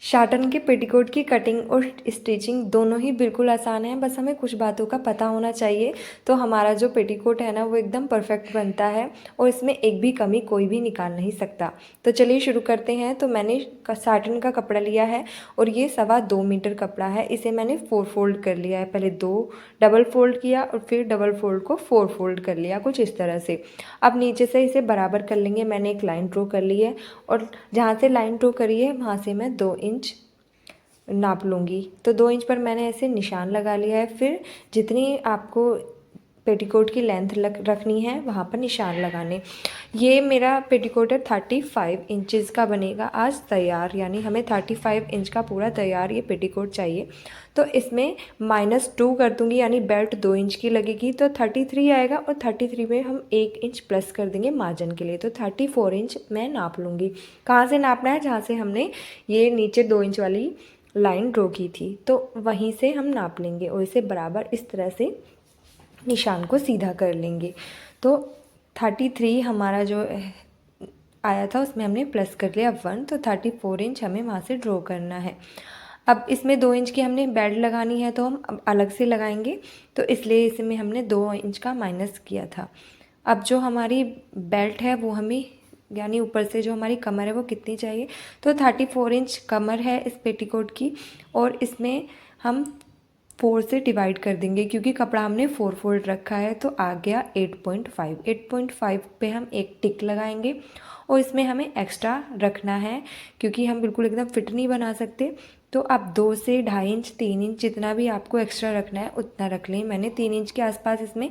शाटन के पेटीकोट की कटिंग और स्टिचिंग दोनों ही बिल्कुल आसान है, बस हमें कुछ बातों का पता होना चाहिए तो हमारा जो पेटीकोट है ना वो एकदम परफेक्ट बनता है और इसमें एक भी कमी कोई भी निकाल नहीं सकता। तो चलिए शुरू करते हैं। तो मैंने शाटन का कपड़ा लिया है और ये 2.25 मीटर कपड़ा है। इसे मैंने 4 फोल्ड कर लिया है, पहले 2 डबल फोल्ड किया और फिर डबल फोल्ड को 4 फोल्ड कर लिया, कुछ इस तरह से। अब नीचे से इसे बराबर कर लेंगे। मैंने एक लाइन ड्रॉ कर ली है और जहाँ से लाइन ड्रॉ करी है वहाँ से मैं 2 इंच नाप लूँगी। तो 2 इंच पर मैंने ऐसे निशान लगा लिया है। फिर जितनी आपको पेटीकोट की लेंथ रखनी है वहाँ पर निशान लगाने। ये मेरा पेटीकोट है 35 इंचज़ का बनेगा आज तैयार, यानी हमें 35 इंच का पूरा तैयार ये पेटीकोट चाहिए। तो इसमें -2 कर दूँगी, यानी बेल्ट 2 इंच की लगेगी तो 33 आएगा और 33 में हम 1 इंच प्लस कर देंगे मार्जिन के लिए। तो 34 इंच मैं नाप लूँगी। कहाँ से नापना है? जहाँ से हमने ये नीचे 2 इंच वाली लाइन ड्रॉ की थी तो वहीं से हम नाप लेंगे और इसे बराबर इस तरह से निशान को सीधा कर लेंगे। तो 33 हमारा जो आया था उसमें हमने प्लस कर लिया 1, तो 34 इंच हमें वहाँ से ड्रॉ करना है। अब इसमें 2 इंच की हमने बेल्ट लगानी है तो हम अब अलग से लगाएंगे, तो इसलिए इसमें हमने 2 इंच का माइनस किया था। अब जो हमारी बेल्ट है वो हमें, यानी ऊपर से जो हमारी कमर है वो कितनी चाहिए, तो 34 इंच कमर है इस पेटीकोट की और इसमें हम 4 से डिवाइड कर देंगे क्योंकि कपड़ा हमने 4 फोल्ड रखा है तो आ गया 8.5 पे हम एक टिक लगाएंगे और इसमें हमें एक्स्ट्रा रखना है क्योंकि हम बिल्कुल एकदम फिट नहीं बना सकते। तो आप 2 से 2.5 इंच 3 इंच जितना भी आपको एक्स्ट्रा रखना है उतना रख लें। मैंने 3 इंच के आसपास इसमें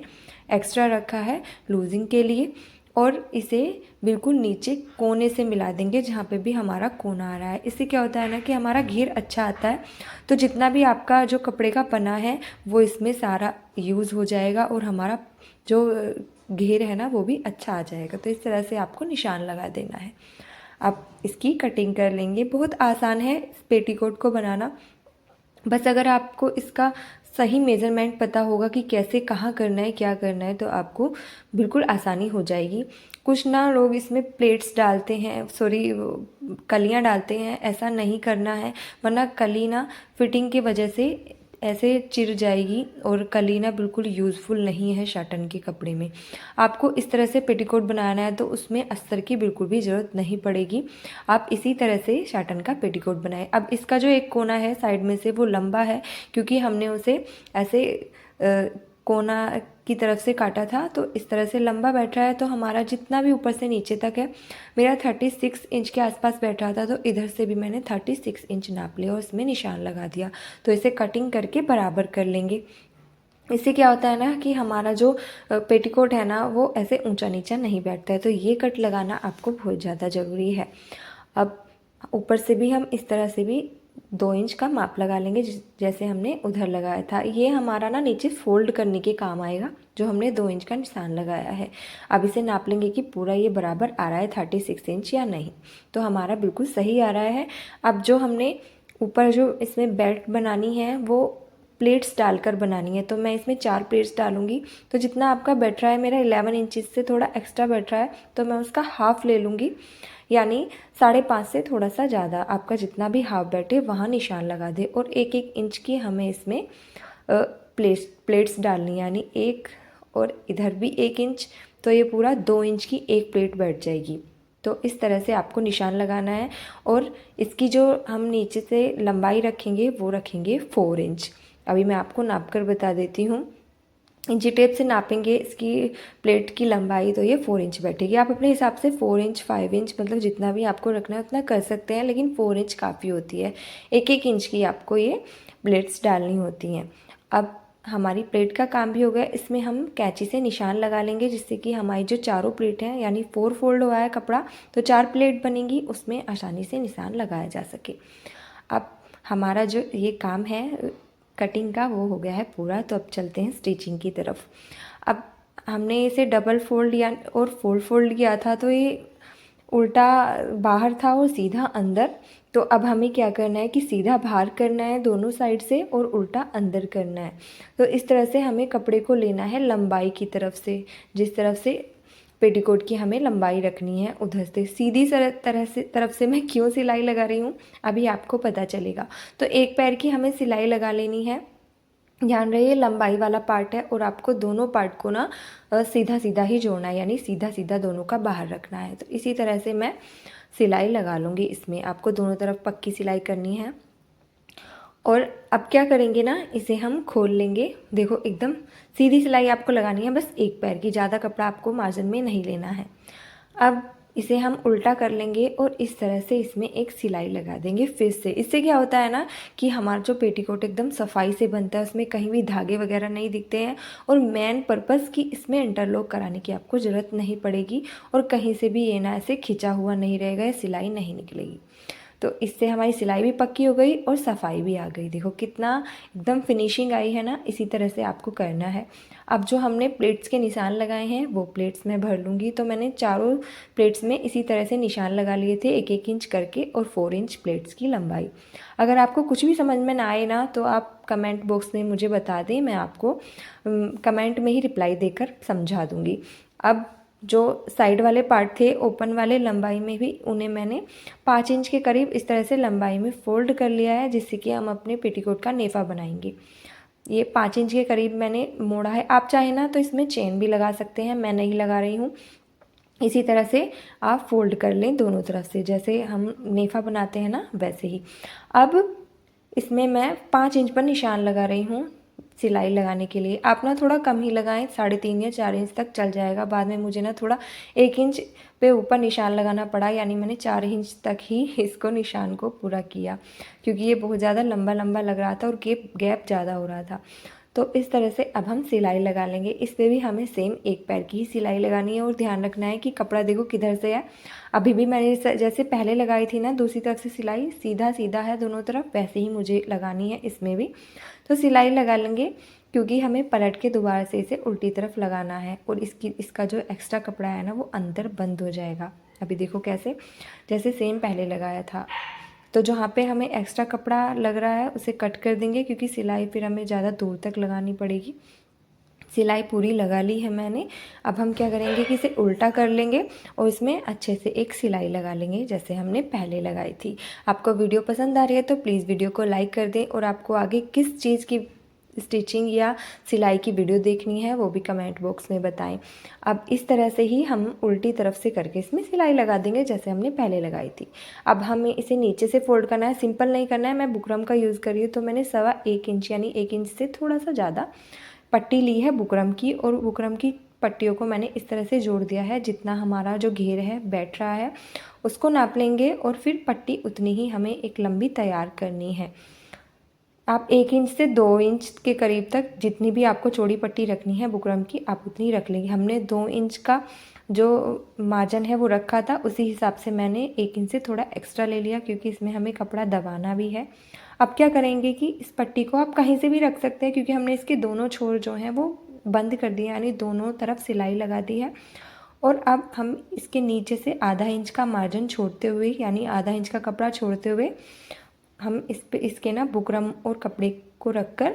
एक्स्ट्रा रखा है लूजिंग के लिए और इसे बिल्कुल नीचे कोने से मिला देंगे जहाँ पे भी हमारा कोना आ रहा है। इससे क्या होता है ना कि हमारा घेर अच्छा आता है, तो जितना भी आपका जो कपड़े का पना है वो इसमें सारा यूज़ हो जाएगा और हमारा जो घेर है ना वो भी अच्छा आ जाएगा। तो इस तरह से आपको निशान लगा देना है। आप इसकी कटिंग कर लेंगे। बहुत आसान है इस पेटीकोट को बनाना, बस अगर आपको इसका सही मेज़रमेंट पता होगा कि कैसे कहाँ करना है क्या करना है तो आपको बिल्कुल आसानी हो जाएगी। कुछ ना लोग इसमें प्लेट्स डालते हैं, सॉरी कलियाँ डालते हैं, ऐसा नहीं करना है वरना कली ना फिटिंग की वजह से ऐसे चिर जाएगी और कली ना बिल्कुल यूज़फुल नहीं है शाटन के कपड़े में। आपको इस तरह से पेटीकोट बनाना है तो उसमें अस्तर की बिल्कुल भी ज़रूरत नहीं पड़ेगी। आप इसी तरह से शाटन का पेटीकोट बनाएं। अब इसका जो एक कोना है साइड में से वो लंबा है क्योंकि हमने उसे ऐसे कोना की तरफ से काटा था तो इस तरह से लंबा बैठ रहा है। तो हमारा जितना भी ऊपर से नीचे तक है, मेरा 36 इंच के आसपास बैठ रहा था तो इधर से भी मैंने 36 इंच नाप लिया और इसमें निशान लगा दिया। तो इसे कटिंग करके बराबर कर लेंगे। इससे क्या होता है ना कि हमारा जो पेटीकोट है ना वो ऐसे ऊंचा नीचा नहीं बैठता है। तो ये कट लगाना आपको बहुत ज़्यादा ज़रूरी है। अब ऊपर से भी हम इस तरह से भी 2 इंच का माप लगा लेंगे जैसे हमने उधर लगाया था। ये हमारा ना नीचे फोल्ड करने के काम आएगा जो हमने 2 इंच का निशान लगाया है। अब इसे नाप लेंगे कि पूरा ये बराबर आ रहा है 36 इंच या नहीं। तो हमारा बिल्कुल सही आ रहा है। अब जो हमने ऊपर जो इसमें बेल्ट बनानी है वो प्लेट्स डालकर बनानी है, तो मैं इसमें 4 प्लेट्स डालूंगी। तो जितना आपका बैठ रहा है, मेरा 11 इंचज़ से थोड़ा एक्स्ट्रा बैठ रहा है तो मैं उसका हाफ़ ले लूँगी, यानी 5.5 से थोड़ा सा ज़्यादा। आपका जितना भी हाफ बैठे वहाँ निशान लगा दे और 1-1 इंच की हमें इसमें प्लेट्स डालनी, यानी एक और इधर भी 1 इंच, तो ये पूरा 2 इंच की एक प्लेट बैठ जाएगी। तो इस तरह से आपको निशान लगाना है और इसकी जो हम नीचे से लंबाई रखेंगे वो रखेंगे 4 इंच। अभी मैं आपको नाप कर बता देती हूँ। इंची टेप से नापेंगे इसकी प्लेट की लंबाई तो ये 4 इंच बैठेगी। आप अपने हिसाब से 4 इंच 5 इंच मतलब जितना भी आपको रखना है उतना कर सकते हैं, लेकिन 4 इंच काफ़ी होती है। 1-1 इंच की आपको ये प्लेट्स डालनी होती हैं। अब हमारी प्लेट का काम भी हो गया। इसमें हम कैंची से निशान लगा लेंगे जिससे कि हमारी जो चारों प्लेट हैं, यानी 4 फोल्ड हुआ है कपड़ा तो 4 प्लेट बनेंगी, उसमें आसानी से निशान लगाया जा सके। अब हमारा जो ये काम है कटिंग का वो हो गया है पूरा। तो अब चलते हैं स्टिचिंग की तरफ। अब हमने इसे डबल फोल्ड या और फोल्ड फोल्ड किया था तो ये उल्टा बाहर था और सीधा अंदर। तो अब हमें क्या करना है कि सीधा बाहर करना है दोनों साइड से और उल्टा अंदर करना है। तो इस तरह से हमें कपड़े को लेना है लंबाई की तरफ से, जिस तरफ से पेटीकोट की हमें लंबाई रखनी है। उधर से सीधी तरफ से मैं क्यों सिलाई लगा रही हूँ अभी आपको पता चलेगा। तो एक पैर की हमें सिलाई लगा लेनी है। ध्यान रहे लंबाई वाला पार्ट है और आपको दोनों पार्ट को ना सीधा सीधा ही जोड़ना है, यानी सीधा सीधा दोनों का बाहर रखना है। तो इसी तरह से मैं सिलाई लगा लूँगी। इसमें आपको दोनों तरफ पक्की सिलाई करनी है। और अब क्या करेंगे ना, इसे हम खोल लेंगे। देखो एकदम सीधी सिलाई आपको लगानी है, बस एक पैर की, ज़्यादा कपड़ा आपको मार्जिन में नहीं लेना है। अब इसे हम उल्टा कर लेंगे और इस तरह से इसमें एक सिलाई लगा देंगे फिर से। इससे क्या होता है ना कि हमारा जो पेटीकोट एकदम सफाई से बनता है, उसमें कहीं भी धागे वगैरह नहीं दिखते हैं। और मेन पर्पस कि इसमें इंटरलॉक कराने की आपको ज़रूरत नहीं पड़ेगी और कहीं से भी ये ना ऐसे खिंचा हुआ नहीं रहेगा या सिलाई नहीं निकलेगी। तो इससे हमारी सिलाई भी पक्की हो गई और सफाई भी आ गई। देखो कितना एकदम फिनिशिंग आई है ना। इसी तरह से आपको करना है। अब जो हमने प्लेट्स के निशान लगाए हैं वो प्लेट्स में भर लूँगी। तो मैंने चारों प्लेट्स में इसी तरह से निशान लगा लिए थे, 1-1 इंच करके, और 4 इंच प्लेट्स की लंबाई। अगर आपको कुछ भी समझ में ना आए ना तो आप कमेंट बॉक्स में मुझे बता दें, मैं आपको कमेंट में ही रिप्लाई देकर समझा दूँगी। अब जो साइड वाले पार्ट थे ओपन वाले, लंबाई में भी उन्हें मैंने 5 इंच के करीब इस तरह से लंबाई में फ़ोल्ड कर लिया है, जिससे कि हम अपने पेटीकोट का नेफा बनाएंगे। ये 5 इंच के करीब मैंने मोड़ा है। आप चाहें ना तो इसमें चेन भी लगा सकते हैं, मैं नहीं लगा रही हूँ। इसी तरह से आप फोल्ड कर लें दोनों तरफ से, जैसे हम नेफा बनाते हैं ना वैसे ही। अब इसमें मैं 5 इंच पर निशान लगा रही हूँ सिलाई लगाने के लिए। आप ना थोड़ा कम ही लगाएं, 3.5 या 4 इंच तक चल जाएगा। बाद में मुझे ना थोड़ा 1 इंच पे ऊपर निशान लगाना पड़ा, यानी मैंने 4 इंच तक ही इसको निशान को पूरा किया, क्योंकि ये बहुत ज़्यादा लंबा लंबा लग रहा था और गैप ज़्यादा हो रहा था। तो इस तरह से अब हम सिलाई लगा लेंगे। इस पर भी हमें सेम एक पैर की ही सिलाई लगानी है और ध्यान रखना है कि कपड़ा देखो किधर से है। अभी भी मैंने जैसे पहले लगाई थी ना दूसरी तरफ से सिलाई, सीधा सीधा है दोनों तरफ, वैसे ही मुझे लगानी है इसमें भी। तो सिलाई लगा लेंगे, क्योंकि हमें पलट के दोबारा से इसे उल्टी तरफ लगाना है और इसका जो एक्स्ट्रा कपड़ा है ना वो अंदर बंद हो जाएगा। अभी देखो कैसे, जैसे सेम पहले लगाया था। तो जहाँ पे हमें एक्स्ट्रा कपड़ा लग रहा है उसे कट कर देंगे, क्योंकि सिलाई फिर हमें ज़्यादा दूर तक लगानी पड़ेगी। सिलाई पूरी लगा ली है मैंने। अब हम क्या करेंगे कि इसे उल्टा कर लेंगे और इसमें अच्छे से एक सिलाई लगा लेंगे, जैसे हमने पहले लगाई थी। आपको वीडियो पसंद आ रही है तो प्लीज़ वीडियो को लाइक कर दें, और आपको आगे किस चीज़ की स्टिचिंग या सिलाई की वीडियो देखनी है वो भी कमेंट बॉक्स में बताएं। अब इस तरह से ही हम उल्टी तरफ से करके इसमें सिलाई लगा देंगे, जैसे हमने पहले लगाई थी। अब हमें इसे नीचे से फोल्ड करना है, सिंपल नहीं करना है। मैं बुकरम का यूज़ कर रही हूँ, तो मैंने 1.25 इंच यानी 1 इंच से थोड़ा सा ज़्यादा पट्टी ली है बुकरम की, और बुकरम की पट्टियों को मैंने इस तरह से जोड़ दिया है जितना हमारा जो घेर है बैठ रहा है उसको नाप लेंगे, और फिर पट्टी उतनी ही हमें एक लंबी तैयार करनी है। आप 1 इंच से 2 इंच के करीब तक जितनी भी आपको चौड़ी पट्टी रखनी है बुकरम की, आप उतनी रख लेंगे। हमने 2 इंच का जो मार्जिन है वो रखा था, उसी हिसाब से मैंने 1 इंच से थोड़ा एक्स्ट्रा ले लिया, क्योंकि इसमें हमें कपड़ा दबाना भी है। अब क्या करेंगे कि इस पट्टी को आप कहीं से भी रख सकते हैं, क्योंकि हमने इसके दोनों छोर जो हैं वो बंद कर दिए, यानी दोनों तरफ सिलाई लगा दी है। और अब हम इसके नीचे से आधा इंच का मार्जिन छोड़ते हुए, यानी आधा इंच का कपड़ा छोड़ते हुए, हम इस पे इसके ना बुकरम और कपड़े को रखकर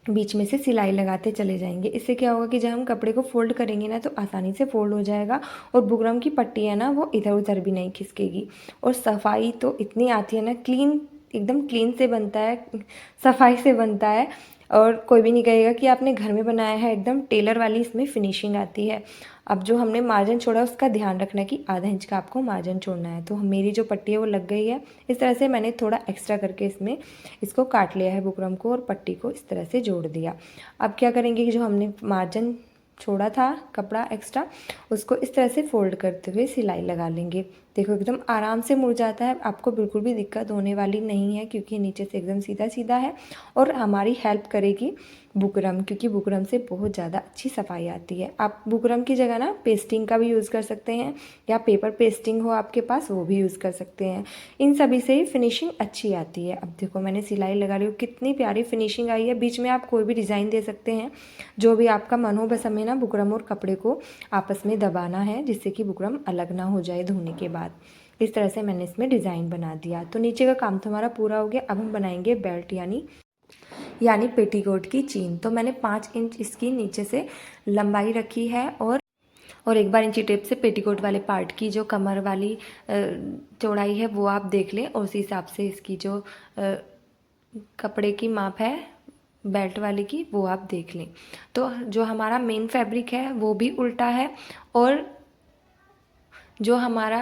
बीच में से सिलाई लगाते चले जाएंगे। इससे क्या होगा कि जब हम कपड़े को फोल्ड करेंगे ना तो आसानी से फोल्ड हो जाएगा, और बुकरम की पट्टी है ना वो इधर उधर भी नहीं खिसकेगी। और सफाई तो इतनी आती है ना, क्लीन, एकदम क्लीन से बनता है, सफाई से बनता है, और कोई भी नहीं कहेगा कि आपने घर में बनाया है। एकदम टेलर वाली इसमें फिनिशिंग आती है। अब जो हमने मार्जिन छोड़ा उसका ध्यान रखना है कि आधा इंच का आपको मार्जिन छोड़ना है। तो मेरी जो पट्टी है वो लग गई है। इस तरह से मैंने थोड़ा एक्स्ट्रा करके इसमें इसको काट लिया है बुकरम को, और पट्टी को इस तरह से जोड़ दिया। अब क्या करेंगे कि जो हमने मार्जिन छोड़ा था कपड़ा एक्स्ट्रा, उसको इस तरह से फोल्ड करते हुए सिलाई लगा लेंगे। देखो एकदम आराम से मुड़ जाता है, आपको बिल्कुल भी दिक्कत होने वाली नहीं है, क्योंकि नीचे से एकदम सीधा सीधा है। और हमारी हेल्प करेगी बुकरम, क्योंकि बुकरम से बहुत ज़्यादा अच्छी सफाई आती है। आप बुकरम की जगह ना पेस्टिंग का भी यूज़ कर सकते हैं, या पेपर पेस्टिंग हो आपके पास वो भी यूज़ कर सकते हैं। इन सभी से ही फिनिशिंग अच्छी आती है। अब देखो मैंने सिलाई लगा ली, कितनी प्यारी फिनिशिंग आई है। बीच में आप कोई भी डिज़ाइन दे सकते हैं, जो भी आपका मन हो। बस हमें ना बुकरम और कपड़े को आपस में दबाना है, जिससे कि बुकरम अलग ना हो जाए धोने के बाद। इस तरह से मैंने इसमें डिज़ाइन बना दिया। तो नीचे का काम तो हमारा पूरा हो गया। अब हम बनाएंगे बेल्ट, यानी पेटीकोट की चीन। तो मैंने 5 इंच इसकी नीचे से लंबाई रखी है, और और एक बार इंची टेप से पेटीकोट वाले पार्ट की जो कमर वाली चौड़ाई है वो आप देख लें, और उसी हिसाब से इसकी जो कपड़े की माप है बेल्ट वाले की वो आप देख लें। तो जो हमारा मेन फैब्रिक है वो भी उल्टा है, और जो हमारा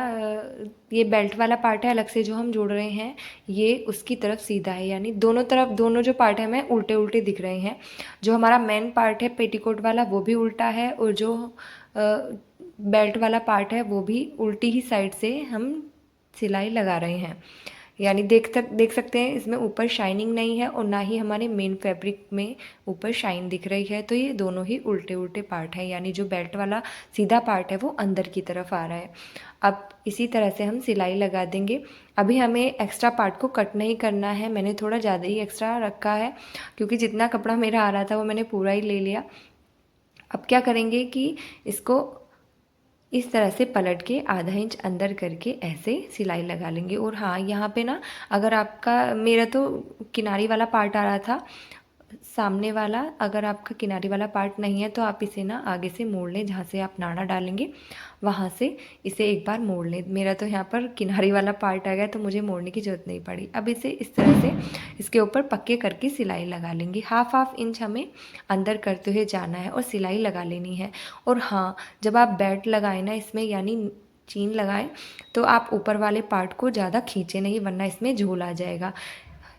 ये बेल्ट वाला पार्ट है अलग से जो हम जोड़ रहे हैं ये उसकी तरफ सीधा है, यानी दोनों तरफ दोनों जो पार्ट है हमें उल्टे उल्टे दिख रहे हैं। जो हमारा मेन पार्ट है पेटीकोट वाला वो भी उल्टा है, और जो बेल्ट वाला पार्ट है वो भी उल्टी ही साइड से हम सिलाई लगा रहे हैं। यानी देख सकते हैं इसमें ऊपर शाइनिंग नहीं है, और ना ही हमारे मेन फैब्रिक में ऊपर शाइन दिख रही है। तो ये दोनों ही उल्टे उल्टे पार्ट हैं, यानी जो बेल्ट वाला सीधा पार्ट है वो अंदर की तरफ आ रहा है। अब इसी तरह से हम सिलाई लगा देंगे। अभी हमें एक्स्ट्रा पार्ट को कट नहीं करना है, मैंने थोड़ा ज़्यादा ही एक्स्ट्रा रखा है क्योंकि जितना कपड़ा मेरा आ रहा था वो मैंने पूरा ही ले लिया। अब क्या करेंगे कि इसको इस तरह से पलट के आधा इंच अंदर करके ऐसे सिलाई लगा लेंगे। और हाँ, यहाँ पे ना अगर आपका, मेरा तो किनारी वाला पार्ट आ रहा था सामने वाला, अगर आपका किनारी वाला पार्ट नहीं है तो आप इसे ना आगे से मोड़ लें, जहाँ से आप नाड़ा डालेंगे वहाँ से इसे एक बार मोड़ लें। मेरा तो यहाँ पर किनारी वाला पार्ट आ गया तो मुझे मोड़ने की ज़रूरत नहीं पड़ी। अब इसे इस तरह से इसके ऊपर पक्के करके सिलाई लगा लेंगे। हाफ इंच हमें अंदर करते हुए जाना है और सिलाई लगा लेनी है। और हाँ, जब आप बेल्ट लगाएं ना इसमें, यानी चीन लगाएं, तो आप ऊपर वाले पार्ट को ज़्यादा खींचे नहीं, वरना इसमें झोल आ जाएगा।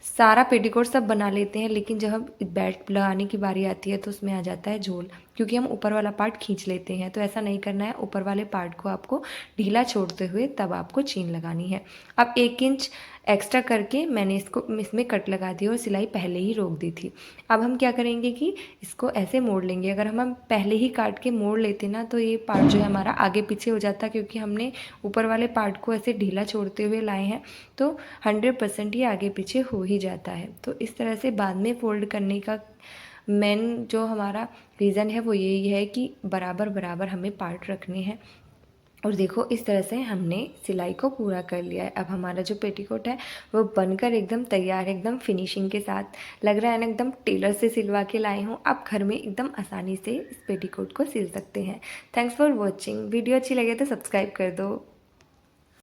सारा पेटीकोट सब बना लेते हैं, लेकिन जब हम बेल्ट लगाने की बारी आती है तो उसमें आ जाता है झोल, क्योंकि हम ऊपर वाला पार्ट खींच लेते हैं। तो ऐसा नहीं करना है, ऊपर वाले पार्ट को आपको ढीला छोड़ते हुए तब आपको चीन लगानी है। अब 1 इंच एक्स्ट्रा करके मैंने इसमें कट लगा दिया और सिलाई पहले ही रोक दी थी। अब हम क्या करेंगे कि इसको ऐसे मोड़ लेंगे। अगर हम पहले ही काट के मोड़ लेते ना तो ये पार्ट जो है हमारा आगे पीछे हो जाता, क्योंकि हमने ऊपर वाले पार्ट को ऐसे ढीला छोड़ते हुए लाए हैं, तो 100% ही आगे पीछे हो ही जाता है। तो इस तरह से बाद में फोल्ड करने का मेन जो हमारा रीज़न है वो यही है कि बराबर बराबर हमें पार्ट रखने हैं। और देखो इस तरह से हमने सिलाई को पूरा कर लिया है। अब हमारा जो पेटीकोट है वो बनकर एकदम तैयार है, एकदम फिनिशिंग के साथ लग रहा है ना, एकदम टेलर से सिलवा के लाए हूँ। आप घर में एकदम आसानी से इस पेटीकोट को सिल सकते हैं। Thanks for watching. वीडियो अच्छी लगे तो सब्सक्राइब कर दो।